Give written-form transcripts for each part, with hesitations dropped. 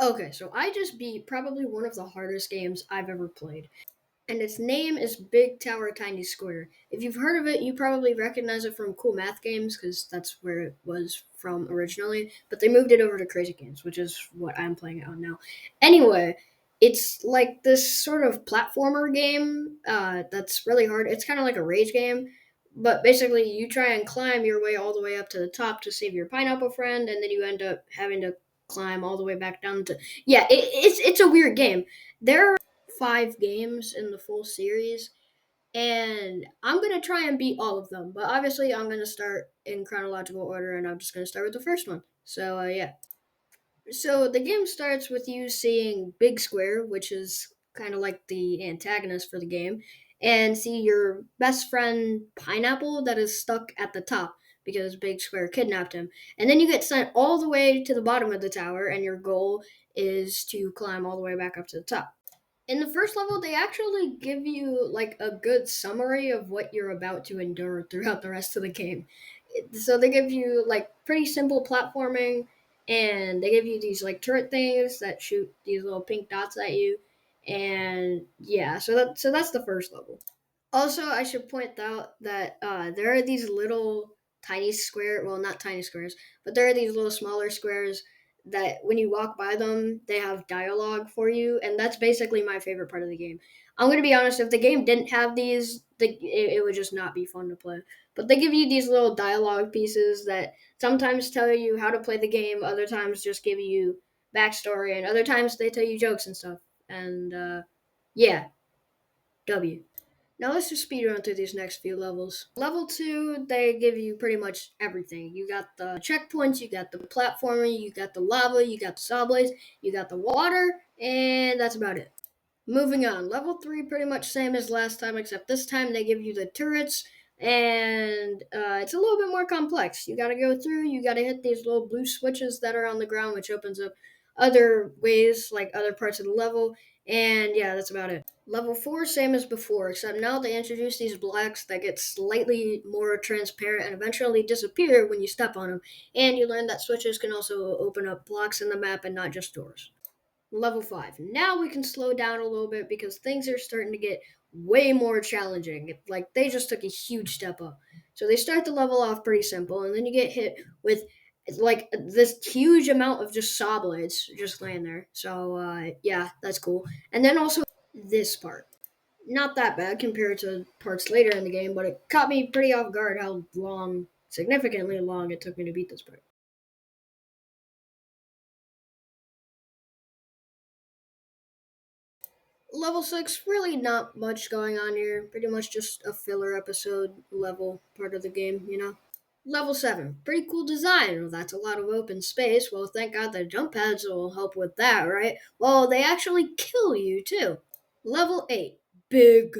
Okay, so I just beat probably one of the hardest games I've ever played, and its name is Big Tower Tiny Square. If you've heard of it, you probably recognize it from Cool Math Games because that's where it was from originally. But they moved it over to Crazy Games, which is what I'm playing it on now. Anyway, it's like this sort of platformer game that's really hard. It's kind of like a rage game, but basically you try and climb your way all the way up to the top to save your pineapple friend, and then you end up having to climb all the way back down to yeah. It's a weird game. There 5 games in the full series, and I'm gonna try and beat all of them. But obviously, I'm gonna start in chronological order, and I'm just gonna start with the first one. So yeah. So the game starts with you seeing Big Square, which is kind of like the antagonist for the game, and see your best friend Pineapple that is stuck at the top because Big Square kidnapped him. And then you get sent all the way to the bottom of the tower, and your goal is to climb all the way back up to the top. In the first level, they actually give you like a good summary of what you're about to endure throughout the rest of the game. So they give you like pretty simple platforming, and they give you these like turret things that shoot these little pink dots at you, and yeah, so that's the first level. Also, I should point out that there are these little tiny square, well, not tiny squares, but there are these little smaller squares that when you walk by them, they have dialogue for you, and that's basically my favorite part of the game. I'm gonna be honest, if the game didn't have these, it would just not be fun to play. But they give you these little dialogue pieces that sometimes tell you how to play the game, other times just give you backstory, and other times they tell you jokes and stuff. And yeah, W. Now let's just speed run through these next few levels. Level 2, they give you pretty much everything. You got the checkpoints, you got the platforming, you got the lava, you got the saw blades, you got the water, and that's about it. Moving on, level 3 pretty much same as last time, except this time they give you the turrets, and it's a little bit more complex. You gotta go through, you gotta hit these little blue switches that are on the ground, which opens up other ways, like other parts of the level, and yeah, that's about it. Level 4, same as before, except now they introduce these blocks that get slightly more transparent and eventually disappear when you step on them, and you learn that switches can also open up blocks in the map and not just doors. Level 5. Now we can slow down a little bit because things are starting to get way more challenging. Like they just took a huge step up. So they start the level off pretty simple, and then you get hit with like this huge amount of just saw blades just laying there. So yeah, that's cool. And then also this part. Not that bad compared to parts later in the game, but it caught me pretty off guard how long, significantly long, it took me to beat this part. Level 6, really not much going on here. Pretty much just a filler episode level part of the game. Level 7, pretty cool design. Well, that's a lot of open space. Well, thank God the jump pads will help with that, right? Well, they actually kill you too. Level 8, big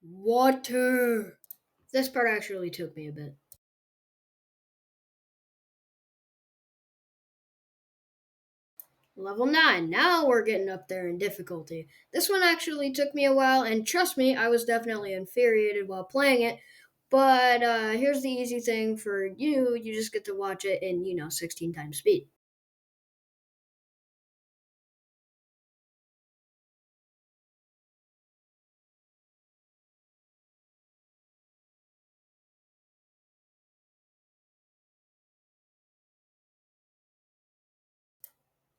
water. This part actually took me a bit. Level 9. Now we're getting up there in difficulty. This one actually took me a while, and trust me, I was definitely infuriated while playing it. But here's the easy thing for you: you just get to watch it in, 16 times speed.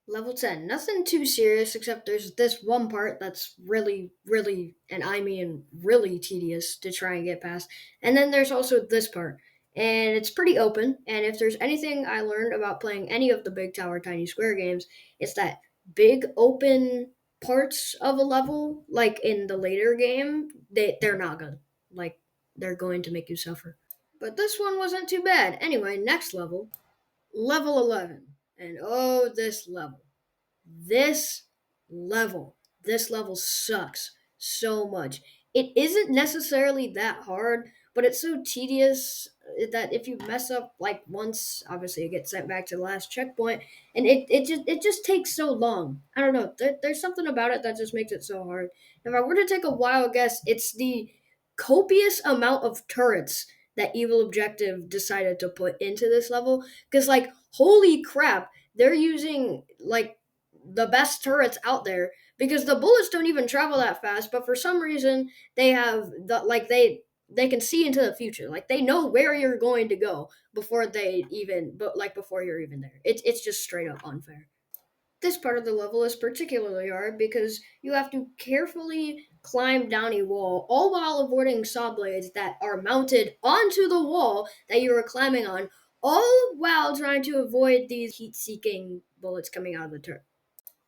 Level 10. Nothing too serious, except there's this one part that's really, really, and I mean really tedious to try and get past. And then there's also this part. And it's pretty open. And if there's anything I learned about playing any of the Big Tower Tiny Square games, it's that big open parts of a level, like in the later game, they're not good. Like, they're going to make you suffer. But this one wasn't too bad. Anyway, next level. Level 11. And oh, this level. This level, this level sucks so much. It isn't necessarily that hard, but it's so tedious that if you mess up like once, obviously you get sent back to the last checkpoint, and it just takes so long. I don't know. There's something about it that just makes it so hard. If I were to take a wild guess, it's the copious amount of turrets that Evil Objective decided to put into this level. Because like, holy crap, they're using like the best turrets out there because the bullets don't even travel that fast, but for some reason they have they can see into the future. Like they know where you're going to go before they even but like before you're even there. It's just straight up unfair. This part of the level is particularly hard because you have to carefully climb down a wall, all while avoiding saw blades that are mounted onto the wall that you are climbing on, all while trying to avoid these heat seeking bullets coming out of the turret.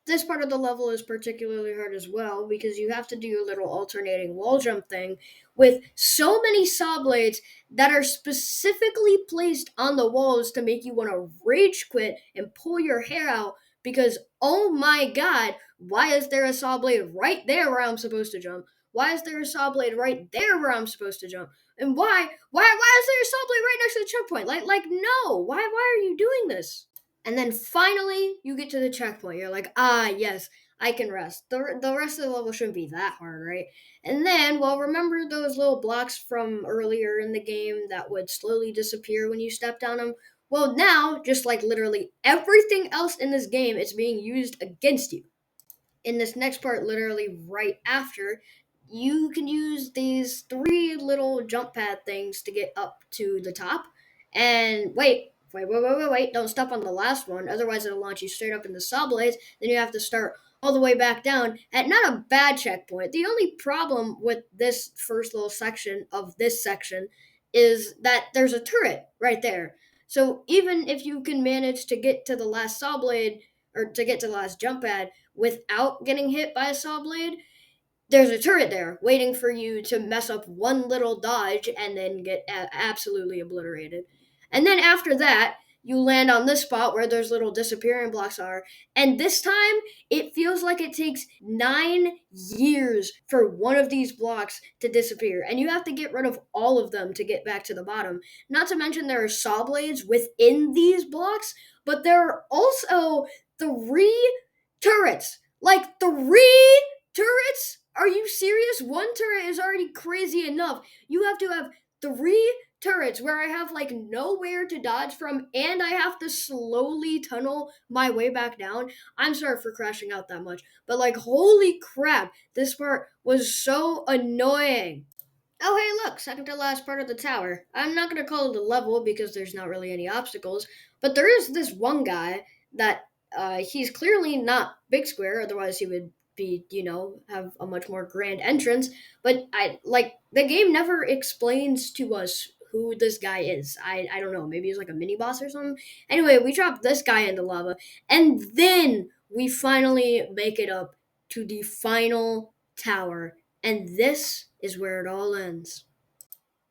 This part of the level is particularly hard as well because you have to do a little alternating wall jump thing with so many saw blades that are specifically placed on the walls to make you want to rage quit and pull your hair out because oh my god, why is there a saw blade right there where I'm supposed to jump? Why is there a saw blade right there where I'm supposed to jump? And why is there a saw blade right next to the checkpoint? Like no, why are you doing this? And then finally, you get to the checkpoint. You're like, ah, yes, I can rest. The rest of the level shouldn't be that hard, right? And then, well, remember those little blocks from earlier in the game that would slowly disappear when you stepped on them? Well, now, just like literally everything else in this game, it's being used against you. In this next part, literally right after, you can use these three little jump pad things to get up to the top. And wait, don't stop on the last one, otherwise it'll launch you straight up in the saw blades. Then you have to start all the way back down at not a bad checkpoint. The only problem with this first little section of this section is that there's a turret right there. So even if you can manage to get to the last saw blade or to get to the last jump pad without getting hit by a saw blade, there's a turret there waiting for you to mess up one little dodge and then get absolutely obliterated. And then after that, you land on this spot where those little disappearing blocks are. And this time, it feels like it takes 9 years for one of these blocks to disappear. And you have to get rid of all of them to get back to the bottom. Not to mention, there are saw blades within these blocks, but there are also three turrets. Like, three turrets? Are you serious? One turret is already crazy enough. You have to have three turrets where I have like nowhere to dodge from and I have to slowly tunnel my way back down. I'm sorry for crashing out that much, but like holy crap, this part was so annoying. Oh, hey, look, second to last part of the tower. I'm not going to call it a level because there's not really any obstacles, but there is this one guy that he's clearly not Big Square, otherwise, he would be, have a much more grand entrance. But the game never explains to us who this guy is. I don't know, maybe he's like a mini boss or something. Anyway, we drop this guy into lava, and then we finally make it up to the final tower and this is where it all ends.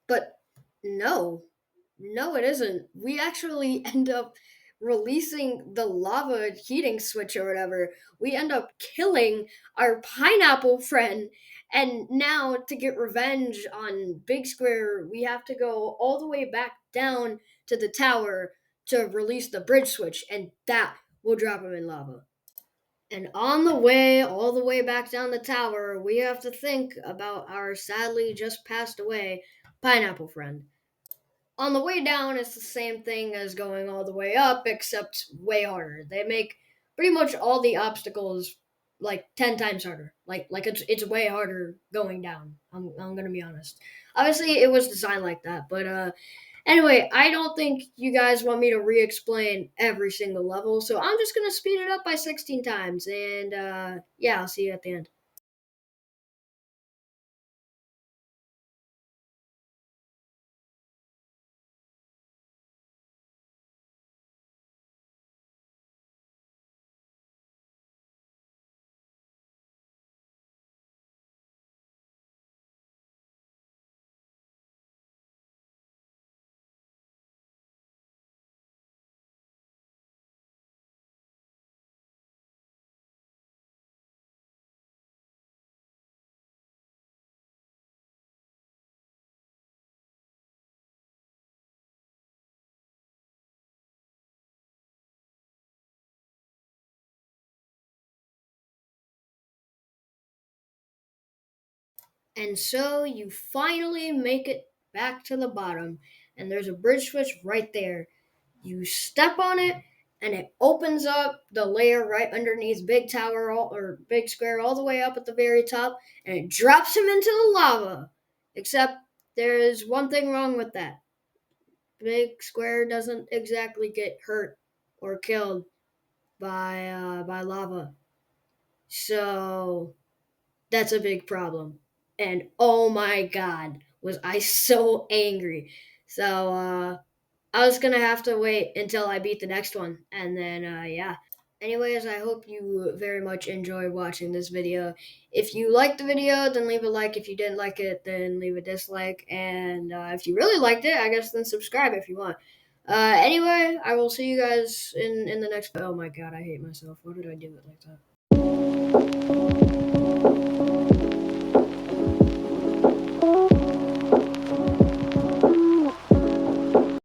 But no, no, it isn't. We actually end up releasing the lava heating switch or whatever. We end up killing our pineapple friend. And now, to get revenge on Big Square, we have to go all the way back down to the tower to release the bridge switch, and that will drop him in lava. And on the way, all the way back down the tower, we have to think about our sadly just passed away pineapple friend. On the way down, it's the same thing as going all the way up, except way harder. They make pretty much all the obstacles like 10 times harder. Like it's way harder going down. I'm gonna be honest. Obviously, it was designed like that, but anyway, I don't think you guys want me to re explain every single level, so I'm just going to speed it up by 16 times. And yeah, I'll see you at the end. And so you finally make it back to the bottom, and there's a bridge switch right there. You step on it, and it opens up the layer right underneath Big Tower or Big Square all the way up at the very top, and it drops him into the lava. Except there is one thing wrong with that. Big Square doesn't exactly get hurt or killed by lava. So that's a big problem. And oh my god, was I so angry. So I was gonna have to wait until I beat the next one, and then yeah. Anyways, I hope you very much enjoyed watching this video. If you liked the video, then leave a like. If you didn't like it, then leave a dislike. And if you really liked it, I guess then subscribe if you want. Anyway, I will see you guys in the next. Oh my god, I hate myself. Why did I do it like that?